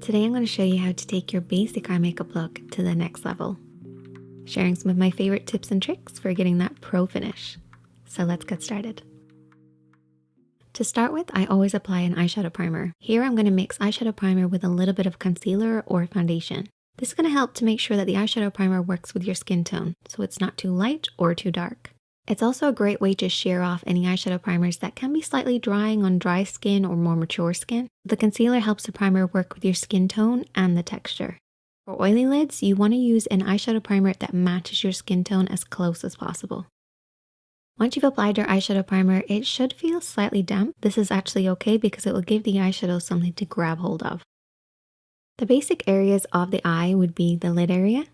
Today I'm going to show you how to take your basic eye makeup look to the next level, sharing some of my favorite tips and tricks for getting that pro finish. So let's get started. To start with, I always apply an eyeshadow primer. Here I'm going to mix eyeshadow primer with a little bit of concealer or foundation. This is going to help to make sure that the eyeshadow primer works with your skin tone, so it's not too light or too dark. It's also a great way to shear off any eyeshadow primers that can be slightly drying on dry skin or more mature skin. The concealer helps the primer work with your skin tone and the texture. For oily lids, you want to use an eyeshadow primer that matches your skin tone as close as possible. Once you've applied your eyeshadow primer, it should feel slightly damp. This is actually okay because it will give the eyeshadow something to grab hold of. The basic areas of the eye would be the lid area,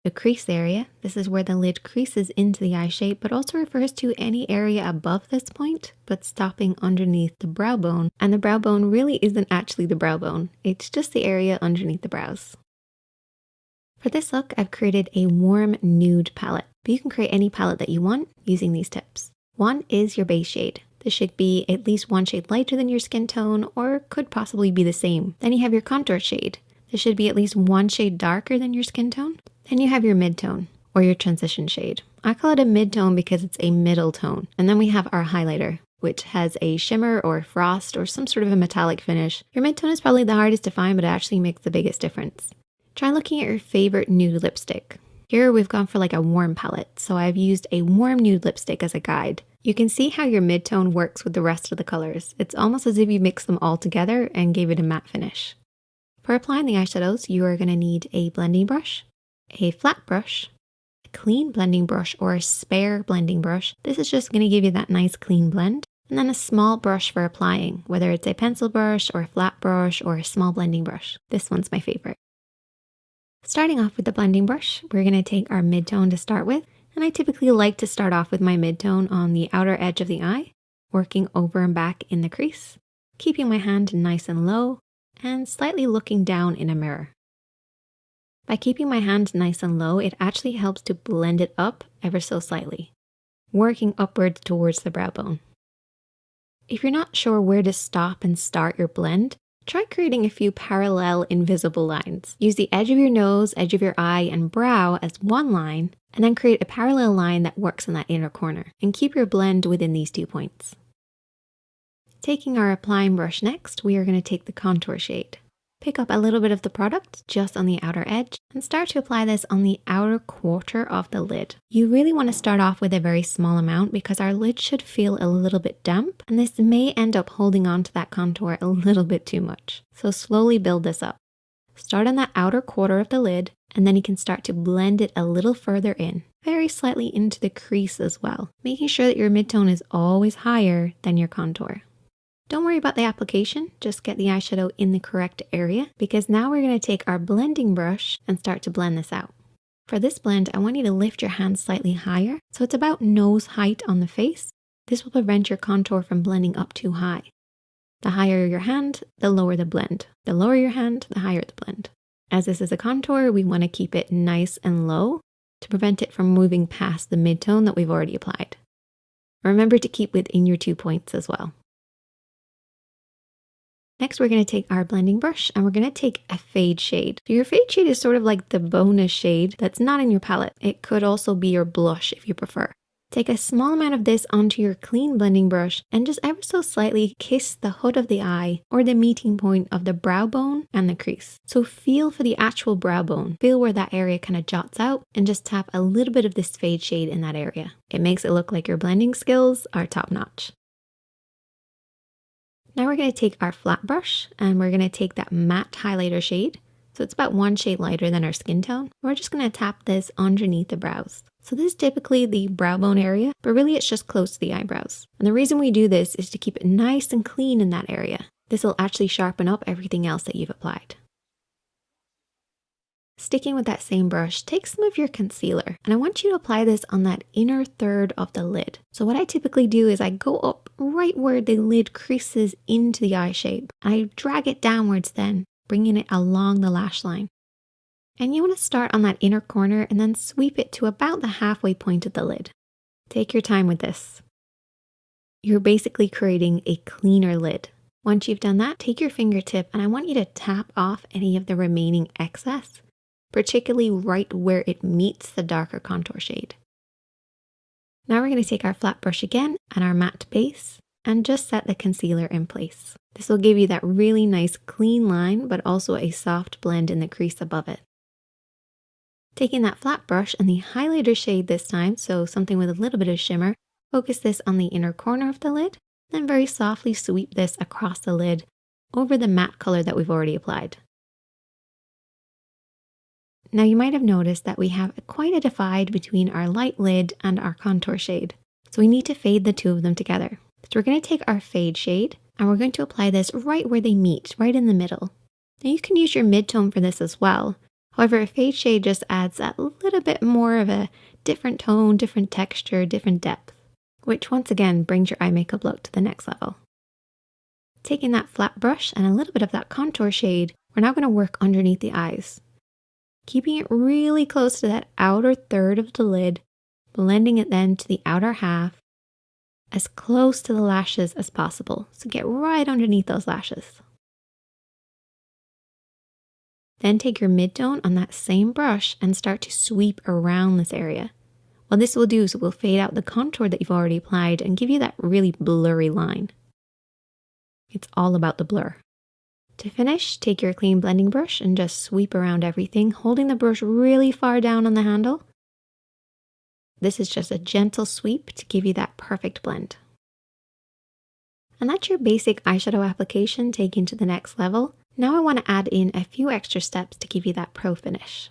the crease area. This is where the lid creases into the eye shape, but also refers to any area above this point, but stopping underneath the brow bone. And the brow bone really isn't actually the brow bone. It's just the area underneath the brows. For this look, I've created a warm nude palette, but you can create any palette that you want using these tips. One is your base shade. This should be at least one shade lighter than your skin tone, or could possibly be the same. Then you have your contour shade. This should be at least one shade darker than your skin tone. Then you have your mid-tone, or your transition shade. I call it a mid-tone because it's a middle tone. And then we have our highlighter, which has a shimmer or frost or some sort of a metallic finish. Your mid-tone is probably the hardest to find, but it actually makes the biggest difference. Try looking at your favorite nude lipstick. Here we've gone for like a warm palette, so I've used a warm nude lipstick as a guide. You can see how your mid-tone works with the rest of the colors. It's almost as if you mix them all together and gave it a matte finish. For applying the eyeshadows, you are going to need a blending brush, a flat brush, a clean blending brush or a spare blending brush. This is just going to give you that nice clean blend. And then a small brush for applying, whether it's a pencil brush or a flat brush or a small blending brush. This one's my favorite. Starting off with the blending brush, we're going to take our mid-tone to start with. And I typically like to start off with my mid-tone on the outer edge of the eye, working over and back in the crease, keeping my hand nice and low, and slightly looking down in a mirror. By keeping my hand nice and low, it actually helps to blend it up ever so slightly, working upwards towards the brow bone. If you're not sure where to stop and start your blend, try creating a few parallel invisible lines. Use the edge of your nose, edge of your eye, and brow as one line, and then create a parallel line that works in that inner corner, and keep your blend within these 2 points. Taking our applying brush next, we are going to take the contour shade. Pick up a little bit of the product just on the outer edge and start to apply this on the outer quarter of the lid. You really want to start off with a very small amount because our lid should feel a little bit damp, and this may end up holding on to that contour a little bit too much. So slowly build this up. Start on that outer quarter of the lid, and then you can start to blend it a little further in, very slightly into the crease as well, making sure that your mid-tone is always higher than your contour. Don't worry about the application, just get the eyeshadow in the correct area, because now we're going to take our blending brush and start to blend this out. For this blend, I want you to lift your hand slightly higher, so it's about nose height on the face. This will prevent your contour from blending up too high. The higher your hand, the lower the blend. The lower your hand, the higher the blend. As this is a contour, we want to keep it nice and low to prevent it from moving past the mid-tone that we've already applied. Remember to keep within your 2 points as well. Next, we're going to take our blending brush and we're going to take a fade shade. So your fade shade is sort of like the bonus shade that's not in your palette. It could also be your blush if you prefer. Take a small amount of this onto your clean blending brush and just ever so slightly kiss the hood of the eye or the meeting point of the brow bone and the crease. So feel for the actual brow bone. Feel where that area kind of jots out and just tap a little bit of this fade shade in that area. It makes it look like your blending skills are top notch. Now we're going to take our flat brush and we're going to take that matte highlighter shade. So it's about one shade lighter than our skin tone. We're just going to tap this underneath the brows. So this is typically the brow bone area, but really it's just close to the eyebrows. And the reason we do this is to keep it nice and clean in that area. This will actually sharpen up everything else that you've applied. Sticking with that same brush, take some of your concealer and I want you to apply this on that inner third of the lid. So what I typically do is I go up right where the lid creases into the eye shape. I drag it downwards then, bringing it along the lash line. And you want to start on that inner corner and then sweep it to about the halfway point of the lid. Take your time with this. You're basically creating a cleaner lid. Once you've done that, take your fingertip and I want you to tap off any of the remaining excess, particularly right where it meets the darker contour shade. Now we're going to take our flat brush again and our matte base and just set the concealer in place. This will give you that really nice clean line, but also a soft blend in the crease above it. Taking that flat brush and the highlighter shade this time, so something with a little bit of shimmer, focus this on the inner corner of the lid, then very softly sweep this across the lid over the matte color that we've already applied. Now you might have noticed that we have quite a divide between our light lid and our contour shade. So we need to fade the two of them together. So we're going to take our fade shade and we're going to apply this right where they meet, right in the middle. Now you can use your mid-tone for this as well. However, a fade shade just adds that little bit more of a different tone, different texture, different depth, which once again brings your eye makeup look to the next level. Taking that flat brush and a little bit of that contour shade, we're now going to work underneath the eyes. Keeping it really close to that outer third of the lid, blending it then to the outer half, as close to the lashes as possible. So get right underneath those lashes. Then take your mid-tone on that same brush and start to sweep around this area. What this will do is it will fade out the contour that you've already applied and give you that really blurry line. It's all about the blur. To finish, take your clean blending brush and just sweep around everything, holding the brush really far down on the handle. This is just a gentle sweep to give you that perfect blend. And that's your basic eyeshadow application taken to the next level. Now I want to add in a few extra steps to give you that pro finish.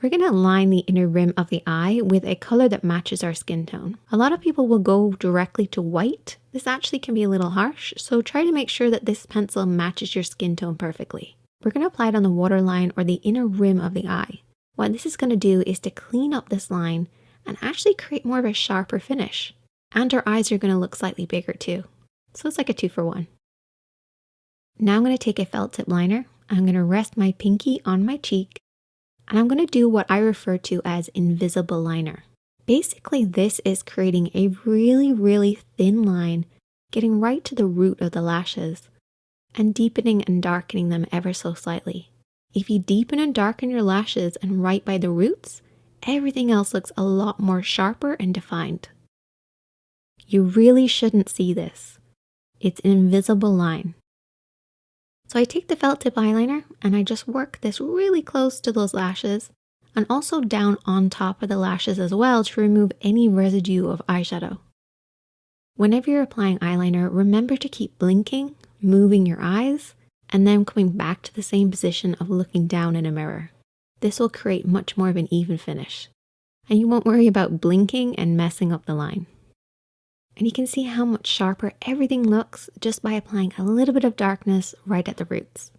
We're going to line the inner rim of the eye with a color that matches our skin tone. A lot of people will go directly to white. This actually can be a little harsh, so try to make sure that this pencil matches your skin tone perfectly. We're going to apply it on the waterline or the inner rim of the eye. What this is going to do is to clean up this line and actually create more of a sharper finish. And our eyes are going to look slightly bigger too. So it's like a 2-for-1. Now I'm going to take a felt tip liner. I'm going to rest my pinky on my cheek. And I'm going to do what I refer to as invisible liner. Basically, this is creating a really, really thin line, getting right to the root of the lashes, and deepening and darkening them ever so slightly. If you deepen and darken your lashes and right by the roots, everything else looks a lot more sharper and defined. You really shouldn't see this. It's an invisible line. So I take the felt tip eyeliner and I just work this really close to those lashes and also down on top of the lashes as well to remove any residue of eyeshadow. Whenever you're applying eyeliner, remember to keep blinking, moving your eyes, and then coming back to the same position of looking down in a mirror. This will create much more of an even finish, and you won't worry about blinking and messing up the line. And you can see how much sharper everything looks just by applying a little bit of darkness right at the roots.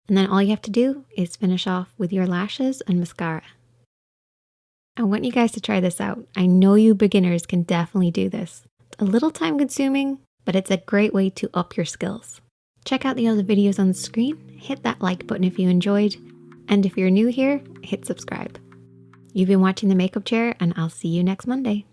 And then all you have to do is finish off with your lashes and mascara. I want you guys to try this out. I know you beginners can definitely do this. It's a little time consuming, but it's a great way to up your skills. Check out the other videos on the screen, hit that like button if you enjoyed, and if you're new here, hit subscribe. You've been watching The Makeup Chair, and I'll see you next Monday.